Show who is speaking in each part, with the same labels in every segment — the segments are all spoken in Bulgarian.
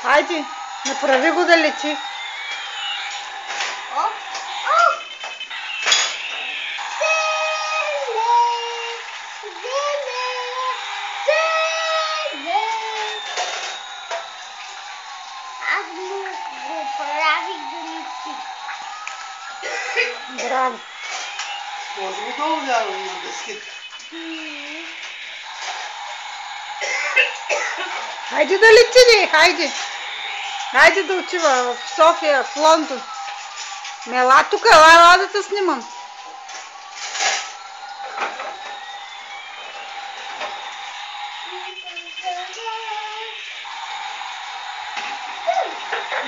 Speaker 1: Хайде, направи го да лети.
Speaker 2: Аз му го правих да лети.
Speaker 1: Браво.
Speaker 3: Може го долу вярвам на дъските.
Speaker 1: Хайде да лети, хайде. Хайде да отива в София, в Лондон. Мела тук, ела да те снимам.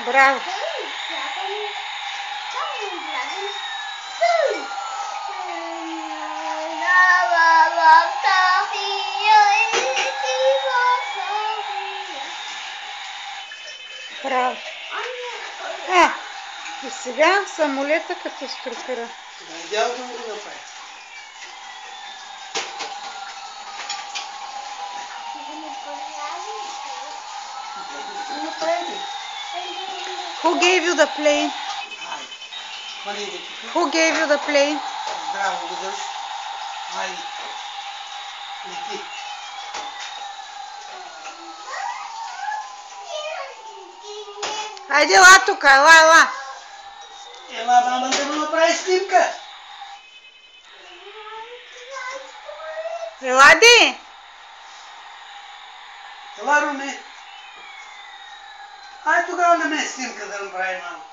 Speaker 1: Браво. Браво. И сега самолета като структура.
Speaker 3: Идеално да го направи.
Speaker 1: Who gave you the plane?
Speaker 3: Хайде.
Speaker 1: Who gave you the plane?
Speaker 3: Здраво го държи. Хайде. Лети.
Speaker 1: Хайде, ела тук, ела.
Speaker 3: Ела, мама, да му направи снимка.
Speaker 1: Ела, ди.
Speaker 3: Ела, Руми. Ай тогава на мен снимка да направи, мама.